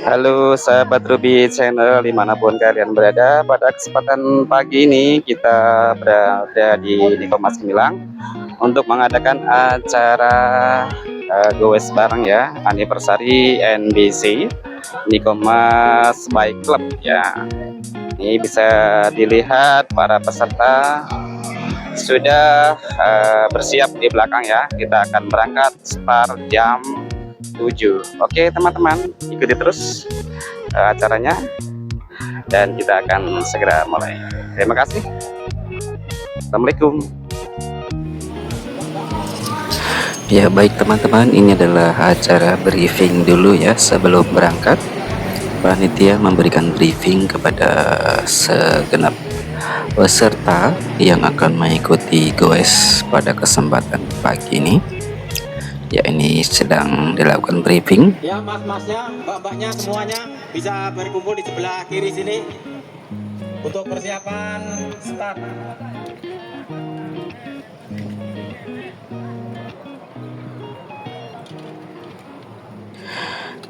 Halo sahabat Ruby Channel dimanapun kalian berada. Pada kesempatan pagi ini kita berada di Nikomas Gemilang untuk mengadakan acara goes bareng ya, anniversary NBC Nikomas Bike Club ya. Ini bisa dilihat para peserta sudah bersiap di belakang ya. Kita akan berangkat start jam 7. Oke teman-teman, ikuti terus acaranya dan kita akan segera mulai. Terima kasih. Assalamualaikum. Ya baik teman-teman, ini adalah acara briefing dulu ya sebelum berangkat. Panitia memberikan briefing kepada segenap peserta yang akan mengikuti goes pada kesempatan pagi ini. Ya, ini sedang dilakukan briefing. Ya, mas-masnya, mbak-mbaknya semuanya bisa berkumpul di sebelah kiri sini untuk persiapan start.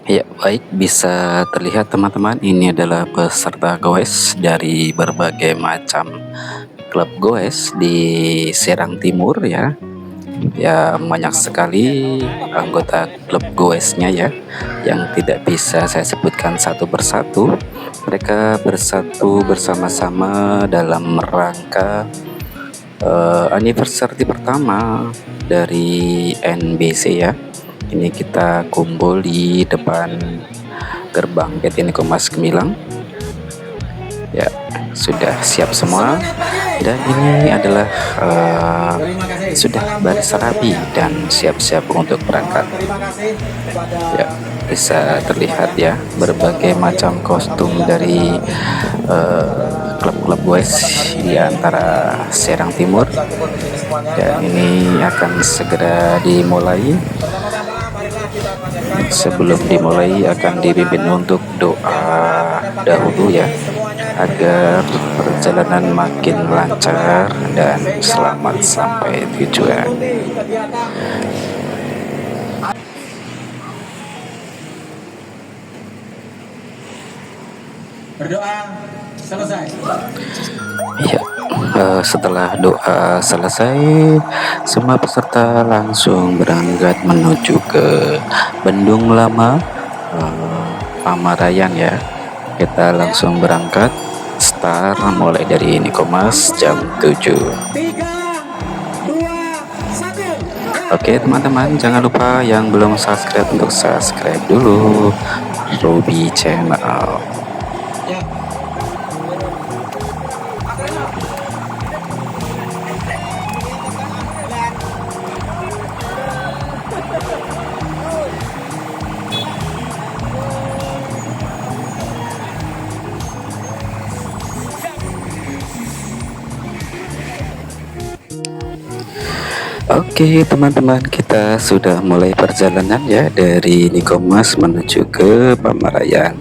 Ya baik, bisa terlihat teman-teman, ini adalah peserta goes dari berbagai macam klub goes di Serang Timur ya. Ya banyak sekali anggota klub goesnya ya, yang tidak bisa saya sebutkan satu persatu. Mereka bersatu bersama-sama dalam rangka anniversary pertama dari NBC ya. Ini kita kumpul di depan gerbang PT Nikomas Gemilang ya, sudah siap semua. Dan ini adalah sudah baris rapi dan siap-siap untuk berangkat ya. Bisa terlihat ya berbagai macam kostum dari klub-klub goes di antara Serang Timur, dan ini akan segera dimulai. Sebelum dimulai akan dipimpin untuk doa dahulu ya, agar perjalanan makin lancar dan selamat sampai tujuan. Berdoa selesai. Ya, setelah doa selesai, semua peserta langsung berangkat menuju ke Bendung Lama Pamarayan ya. Kita langsung berangkat start mulai dari Nikomas jam 7. 3, 2, 1. Oke teman-teman, jangan lupa yang belum subscribe untuk subscribe dulu Ruby Channel. Oke teman-teman, kita sudah mulai perjalanan ya dari Nikomas menuju ke Pamarayan.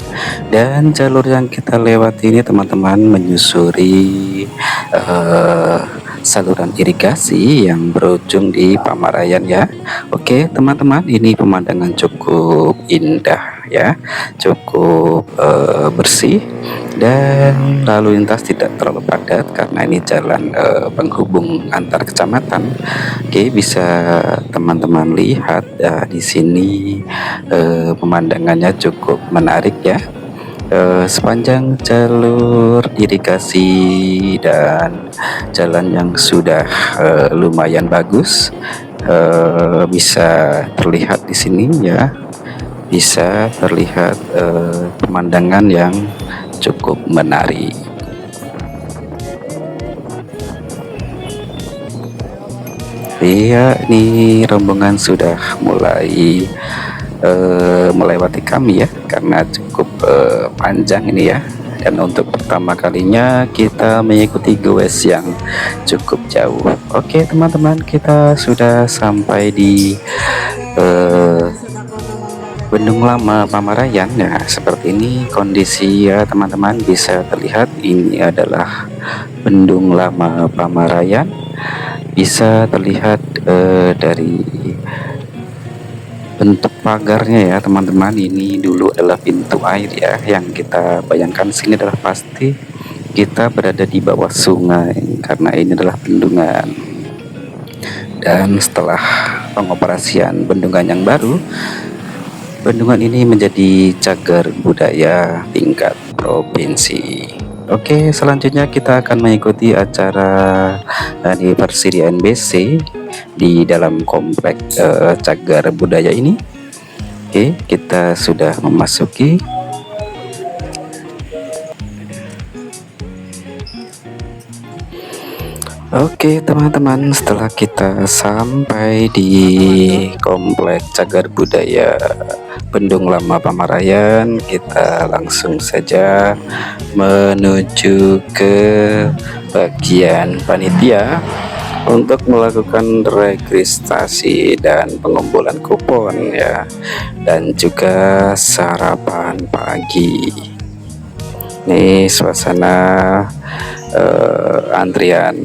Dan jalur yang kita lewati ini teman-teman menyusuri saluran irigasi yang berujung di Pamarayan ya. Oke teman-teman, ini pemandangan cukup indah ya, cukup bersih, dan lalu lintas tidak terlalu padat karena ini jalan penghubung antar kecamatan. Oke, bisa teman-teman lihat di sini pemandangannya cukup menarik ya. Sepanjang jalur irigasi dan jalan yang sudah lumayan bagus, bisa terlihat di sini ya, bisa terlihat pemandangan yang cukup menarik. Iya, ini rombongan sudah mulai melewati kami ya, karena cukup panjang ini ya. Dan untuk pertama kalinya kita mengikuti goes yang cukup jauh. Oke teman-teman, kita sudah sampai di Bendung Lama Pamarayan. Nah, seperti ini kondisi ya teman-teman, bisa terlihat ini adalah Bendung Lama Pamarayan. Bisa terlihat dari Bentuk pagarnya ya teman-teman, ini dulu adalah pintu air ya, yang kita bayangkan sini adalah pasti kita berada di bawah sungai karena ini adalah bendungan. Dan setelah pengoperasian bendungan yang baru, bendungan ini menjadi cagar budaya tingkat provinsi. Oke, selanjutnya kita akan mengikuti acara anniversary NBC di dalam komplek cagar budaya ini. Oke, kita sudah memasuki. Oke teman-teman, setelah kita sampai di komplek cagar budaya Bendung Lama Pamarayan, kita langsung saja menuju ke bagian panitia untuk melakukan registrasi dan pengumpulan kupon ya, dan juga sarapan pagi. Ini suasana antrian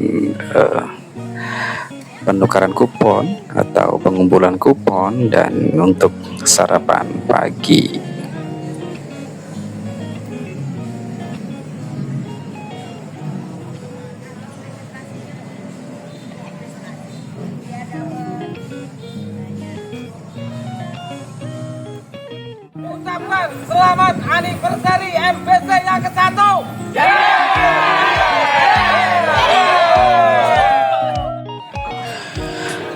penukaran kupon atau pengumpulan kupon dan untuk sarapan pagi. Ucapkan selamat anniversary MBC yang ke-1.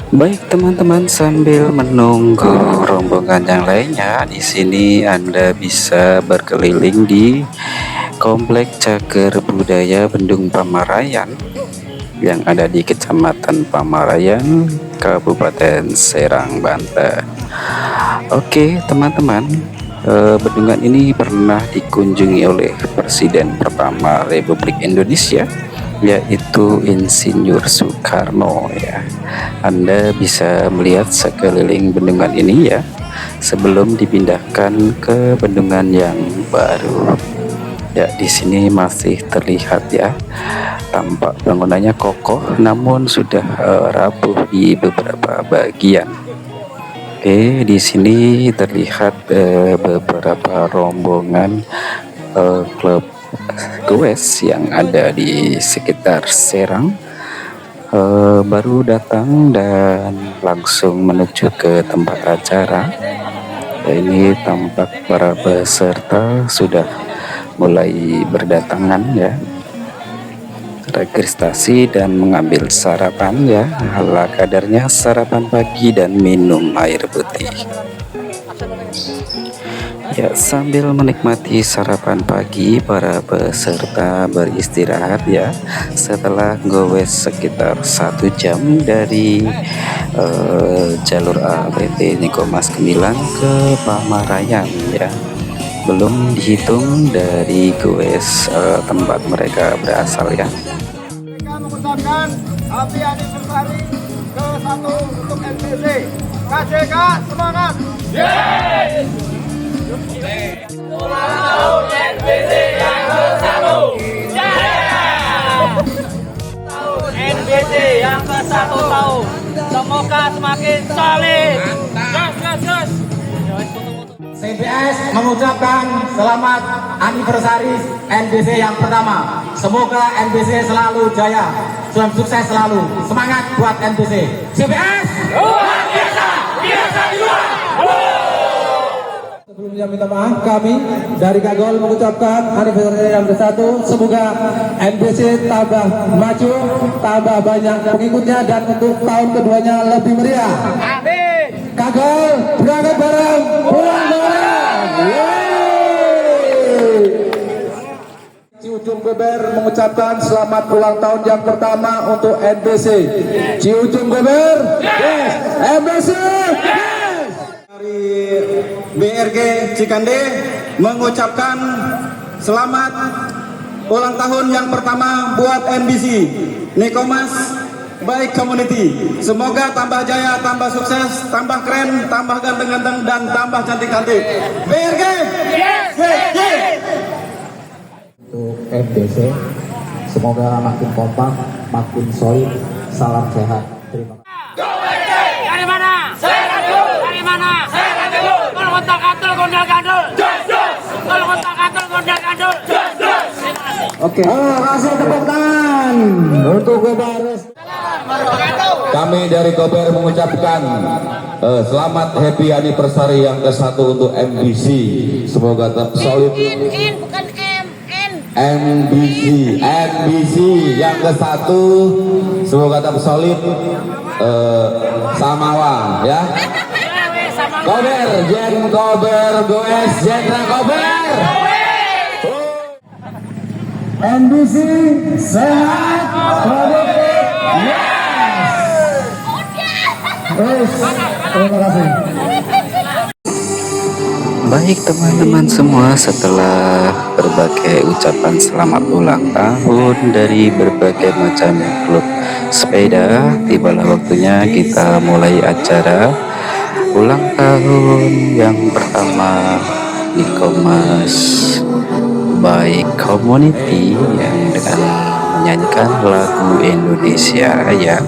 Baik teman-teman, sambil menunggu rombongan yang lainnya, di sini Anda bisa berkeliling di komplek cagar budaya Bendung Pamarayan yang ada di Kecamatan Pamarayan, Kabupaten Serang, Banten. Oke teman-teman, bendungan ini pernah dikunjungi oleh Presiden pertama Republik Indonesia, yaitu Insinyur Soekarno ya. Anda bisa melihat sekeliling bendungan ini ya, sebelum dipindahkan ke bendungan yang baru. Ya, di sini masih terlihat ya, tampak bangunannya kokoh namun sudah rapuh di beberapa bagian. Oke, di sini terlihat beberapa rombongan klub goes yang ada di sekitar Serang baru datang dan langsung menuju ke tempat acara. Ini tampak para peserta sudah mulai berdatangan ya, registrasi dan mengambil sarapan ya, ala kadarnya sarapan pagi dan minum air putih. Ya, sambil menikmati sarapan pagi, para peserta beristirahat ya, setelah goes sekitar 1 jam dari jalur APT Nikomas Gemilang ke Pamarayan ya, belum dihitung dari goes tempat mereka berasal ya. Mereka mengucapkan happy anniversary ke-1 untuk NBC. KJK semangat. Yes! Ulang tahun NBC yang ke-1. Tahun NBC yang ke-1 tahun. Semoga semakin solid. Gas. CBS mengucapkan selamat anniversary NBC yang pertama. Semoga NBC selalu jaya, sukses selalu. Semangat buat NBC. CBS luar biasa juga. Sebelumnya minta maaf, kami dari Kagol mengucapkan anniversary yang ke-1. Semoga NBC tambah maju, tambah banyak pengikutnya, dan untuk tahun keduanya lebih meriah. Amin. Kagol berangkat bareng, pulang bareng. Ciujung Beber mengucapkan selamat ulang tahun yang pertama untuk NBC. Ciujung Beber, yes. NBC, yes. Dari BRG Cikande mengucapkan selamat ulang tahun yang pertama buat NBC Nikomas Baik Community. Semoga tambah jaya, tambah sukses, tambah keren, tambah ganteng-ganteng, dan tambah cantik-cantik. BRG, yes. Untuk NBC, semoga makin kompak, makin solid. Salam sehat. Terima kasih. Dari mana? Dari mana? Oke. Kasih tepuk tangan untuk Gober. Kami dari Gober mengucapkan selamat happy anniversary yang ke-1 untuk MBC. Semoga tetap solid. Bukan MBC yang ke-1 semoga tetap solid. Samawa ya. Gober, Gober, Goes, Jenderal Gober. MBC sehat, produktif, yes. Terima kasih. Baik teman-teman semua, setelah berbagai ucapan selamat ulang tahun dari berbagai macam klub sepeda, tibalah waktunya kita mulai acara ulang tahun yang pertama Nikomas by Community yang dengan menyanyikan lagu Indonesia Raya.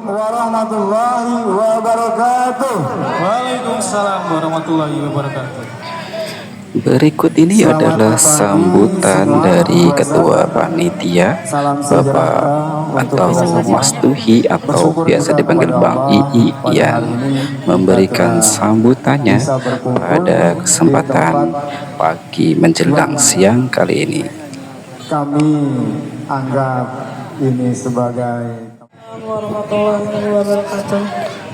Warahmatullahi wabarakatuh. Waalaikumsalam warahmatullahi wabarakatuh. Berikut ini adalah sambutan dari Ketua Panitia Bapak atau Mas Tuhi atau biasa dipanggil Bang Ii yang memberikan sambutannya pada kesempatan pagi menjelang siang kali ini. Kami anggap ini sebagai warahmatullahi wabarakatuh.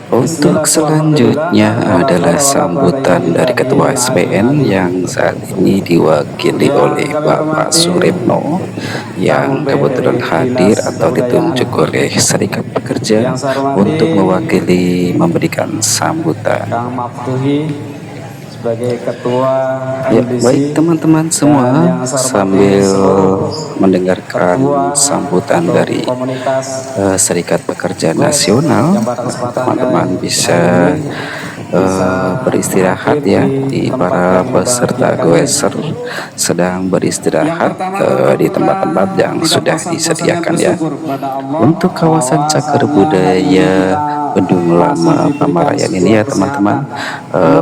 Untuk selanjutnya adalah sambutan dari Ketua SPN yang saat ini diwakili oleh Bapak Suripno yang kebetulan hadir atau ditunjuk oleh Serikat Pekerja untuk mewakili memberikan sambutan. Kang Maftuhi sebagai ketua Ya, MBC. baik teman-teman semua, sambil mendengarkan sambutan dari Komunitas Serikat Pekerja Nasional, teman-teman bisa beristirahat ya. Di para peserta goeser sedang beristirahat di tempat-tempat yang sudah disediakan ya. Untuk kawasan cagar budaya Bendung Lama Pamarayan ini ya teman-teman,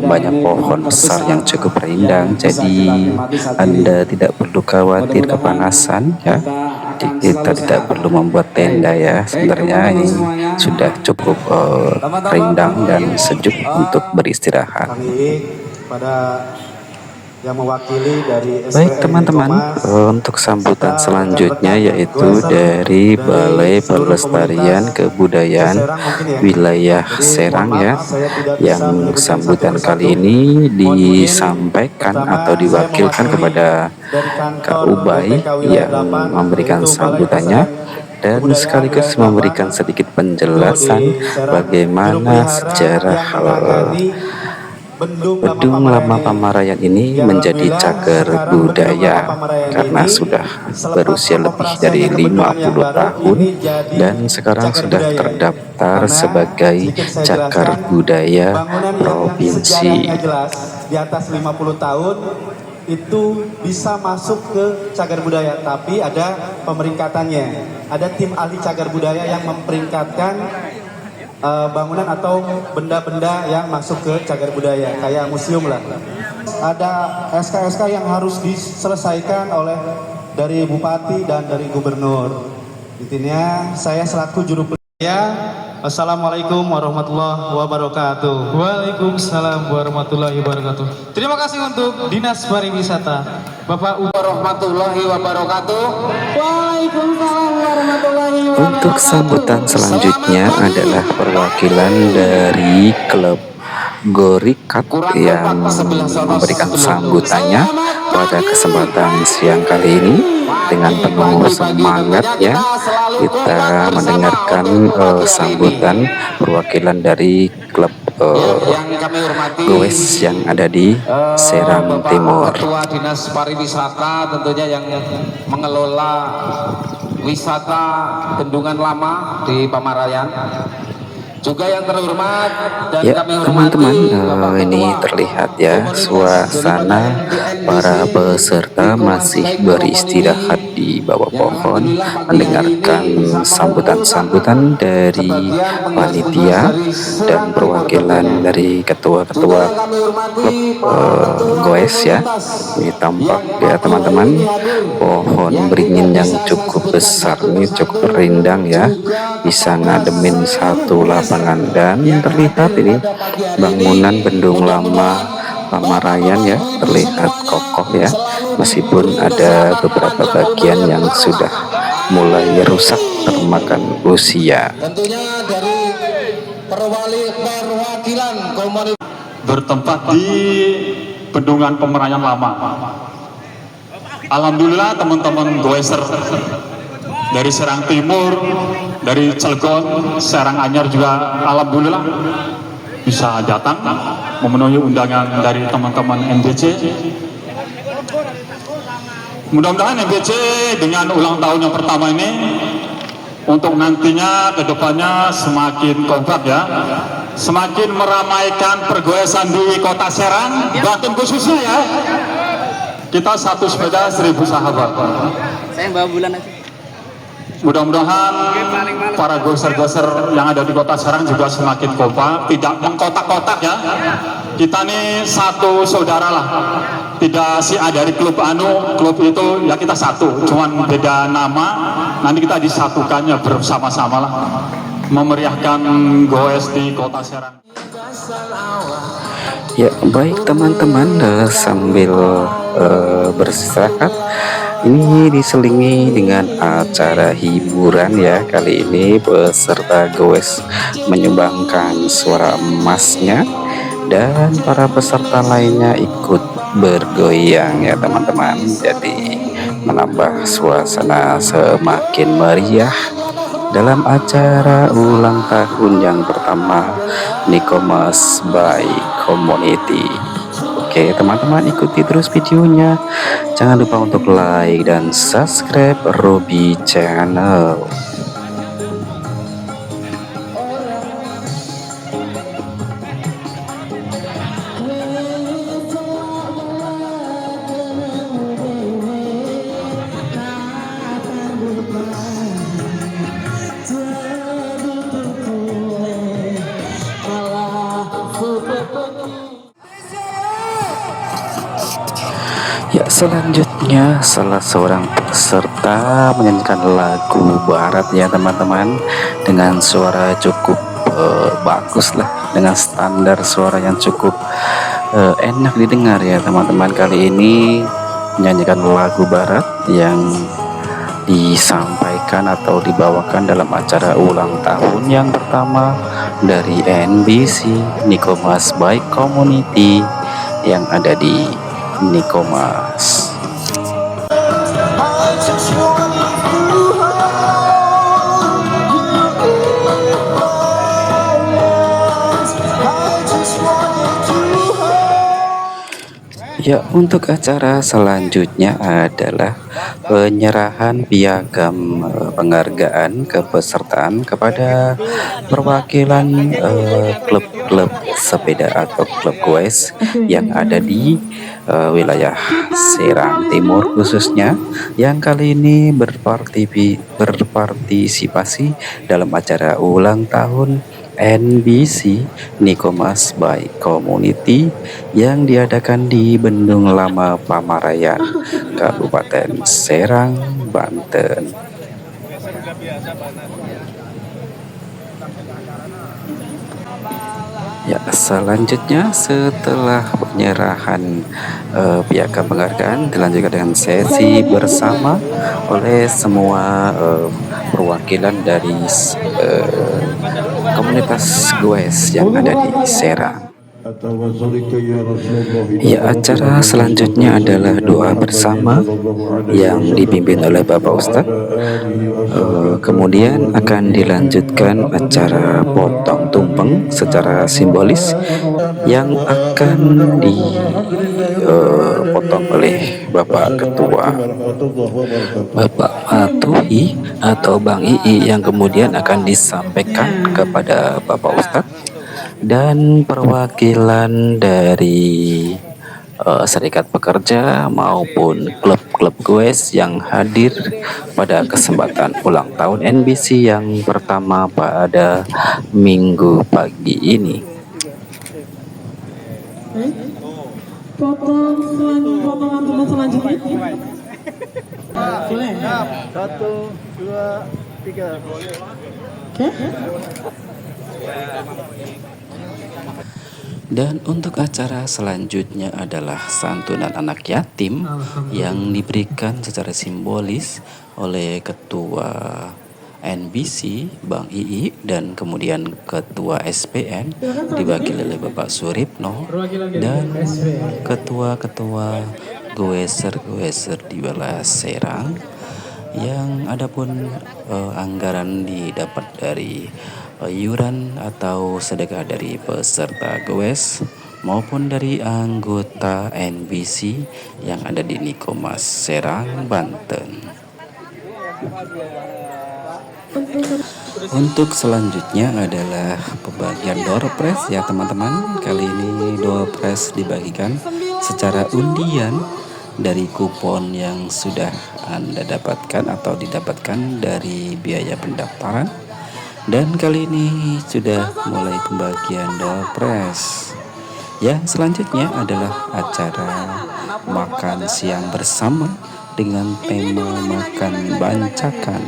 banyak pohon besar yang cukup rindang, jadi Anda tidak perlu khawatir kepanasan ya. Kita tidak perlu membuat tenda ya, sebenarnya ini sudah cukup rindang dan sejuk untuk beristirahat. pada yang mewakili dari Baik teman-teman, untuk sambutan selanjutnya yaitu dari Balai Pelestarian Kebudayaan Wilayah Serang ya, yang sambutan kali ini disampaikan atau diwakilkan kepada Kak Ubay yang memberikan sambutannya dan sekaligus memberikan sedikit penjelasan bagaimana sejarah Bendung Lama Pamarayan ini menjadi cagar budaya karena sudah berusia lebih dari 50 tahun dan sekarang sudah terdaftar sebagai cagar budaya provinsi. Di atas 50 tahun itu bisa masuk ke cagar budaya, tapi ada pemeringkatannya. Ada tim ahli cagar budaya yang memperingkatkan bangunan atau benda-benda yang masuk ke cagar budaya, kayak museum lah. Ada SK-SK yang harus diselesaikan oleh dari Bupati dan dari Gubernur. Intinya saya selaku juru pelajari. Assalamualaikum warahmatullahi wabarakatuh. Waalaikumsalam warahmatullahi wabarakatuh. Terima kasih untuk Dinas Pariwisata Bapak Warahmatullahi wabarakatuh. Waalaikumsalam warahmatullahi wabarakatuh. Untuk sambutan selanjutnya adalah perwakilan dari klub Gorikat yang memberikan sambutannya pada kesempatan siang kali ini dengan penuh semangat ya. Kita mendengarkan sambutan perwakilan dari klub Goes yang ada di Serang Timur. Ketua Dinas Pariwisata tentunya yang mengelola wisata Bendungan Lama di Pamarayan. Juga yang terhormat dan Ya kami hormati teman-teman, Bapak ini Ketua terlihat ya suasana para peserta masih beristirahat di bawah pohon mendengarkan sambutan-sambutan dari panitia dan perwakilan dari ketua-ketua klub Goes ya. Ini tampak ya teman-teman, pohon beringin yang cukup besar ini, cukup rindang ya, bisa ngademin satu lapangan. Dan terlihat ini bangunan Bendung Lama Pamarayan ya, terlihat kokoh ya, meskipun ada beberapa bagian yang sudah mulai rusak termakan usia. tentunya dari perwakilan komunitas bertempat di Bendungan Pamarayan Lama. Alhamdulillah teman-teman Goeser dari Serang Timur, dari Cilegon, Serang Anyar juga alhamdulillah bisa datang memenuhi undangan dari teman-teman MBC. Mudah-mudahan MBC dengan ulang tahun yang pertama ini untuk nantinya kedepannya semakin kompak ya, semakin meramaikan pergoesan di Kota Serang, Banten khususnya ya. Kita satu sepeda 1000 sahabat. Saya bawa bulan aja. Mudah-mudahan para goser-goser yang ada di Kota Serang juga semakin kompak, tidak mengkotak-kotak ya. Kita nih satu saudara lah, tidak si A dari klub klub itu ya kita satu, cuman beda nama, nanti kita disatukannya bersama-sama lah, memeriahkan Goes di Kota Serang. Ya baik teman-teman, sambil beristirahat ini diselingi dengan acara hiburan ya. Kali ini peserta Goes menyumbangkan suara emasnya dan para peserta lainnya ikut bergoyang ya teman-teman, jadi menambah suasana semakin meriah dalam acara ulang tahun yang pertama Nikomas by Community. Oke teman-teman, ikuti terus videonya, jangan lupa untuk like dan subscribe Robi Channel. Ya selanjutnya salah seorang peserta menyanyikan lagu barat ya teman-teman, dengan suara cukup bagus lah, dengan standar suara yang cukup enak didengar ya teman-teman. Kali ini menyanyikan lagu barat yang disampaikan atau dibawakan dalam acara ulang tahun yang pertama dari NBC Nikomas by Community yang ada di Nikomas. Ya, untuk acara selanjutnya adalah penyerahan piagam penghargaan kepesertaan kepada perwakilan klub-klub sepeda atau klub Goes yang ada di wilayah Serang Timur khususnya, yang kali ini berpartisipasi dalam acara ulang tahun NBC Nikomas by Community yang diadakan di Bendung Lama Pamarayan, Kabupaten Serang, Banten. Ya, selanjutnya setelah penyerahan piagam penghargaan dilanjutkan dengan sesi bersama oleh semua perwakilan dari komunitas Goes yang ada di Serang. Ya, acara selanjutnya adalah doa bersama yang dipimpin oleh Bapak Ustadz. Kemudian akan dilanjutkan acara potong tumpeng secara simbolis yang akan dipotong oleh Bapak Ketua, Bapak Matuhi atau Bang Ii, yang kemudian akan disampaikan kepada Bapak Ustadz. Dan perwakilan dari serikat pekerja maupun klub-klub goes yang hadir pada kesempatan ulang tahun NBC yang pertama pada Minggu pagi ini. Potongan tumpeng selanjutnya. Boleh? 1, 2, 3. Oke. Dan untuk acara selanjutnya adalah santunan anak yatim yang diberikan secara simbolis oleh Ketua NBC Bang Ii dan kemudian Ketua SPN diwakili oleh Bapak Suripno dan ketua-ketua goeser-goeser di Wilayah Serang, yang adapun anggaran didapat dari iuran atau sedekah dari peserta goes maupun dari anggota NBC yang ada di Nikomas Serang, Banten. Untuk selanjutnya adalah pembagian door prize ya teman-teman. Kali ini door prize dibagikan secara undian dari kupon yang sudah Anda dapatkan atau didapatkan dari biaya pendaftaran. Dan kali ini sudah mulai pembagian door prize. Yang selanjutnya adalah acara makan siang bersama dengan tema makan bancakan.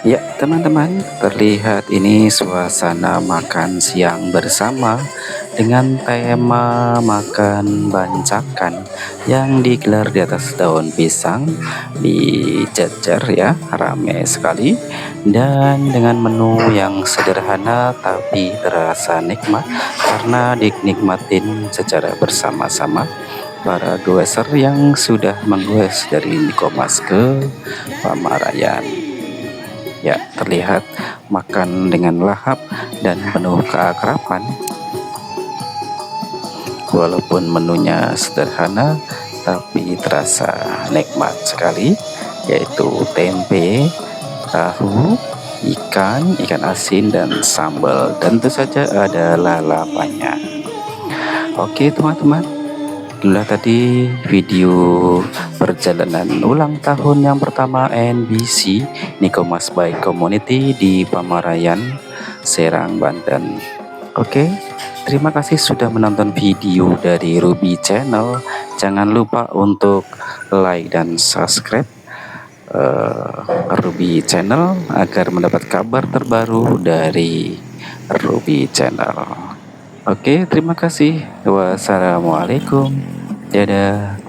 Ya teman-teman, terlihat ini suasana makan siang bersama dengan tema makan bancakan yang digelar di atas daun pisang, dijajar ya, ramai sekali, dan dengan menu yang sederhana tapi terasa nikmat karena dinikmatin secara bersama-sama para goeser yang sudah menggoes dari Nikomas ke Pamarayan. Ya, terlihat makan dengan lahap dan penuh keakraban. Walaupun menunya sederhana, tapi terasa nikmat sekali, yaitu tempe, tahu, ikan asin, dan sambal. Dan tentu saja ada lalapannya. Oke teman-teman, itulah tadi video perjalanan ulang tahun yang pertama NBC Nikomas by Community di Pamarayan, Serang, Banten. Oke, terima kasih sudah menonton video dari Ruby Channel. Jangan lupa untuk like dan subscribe Ruby Channel agar mendapat kabar terbaru dari Ruby Channel. Oke, terima kasih. Wassalamualaikum. Dadah.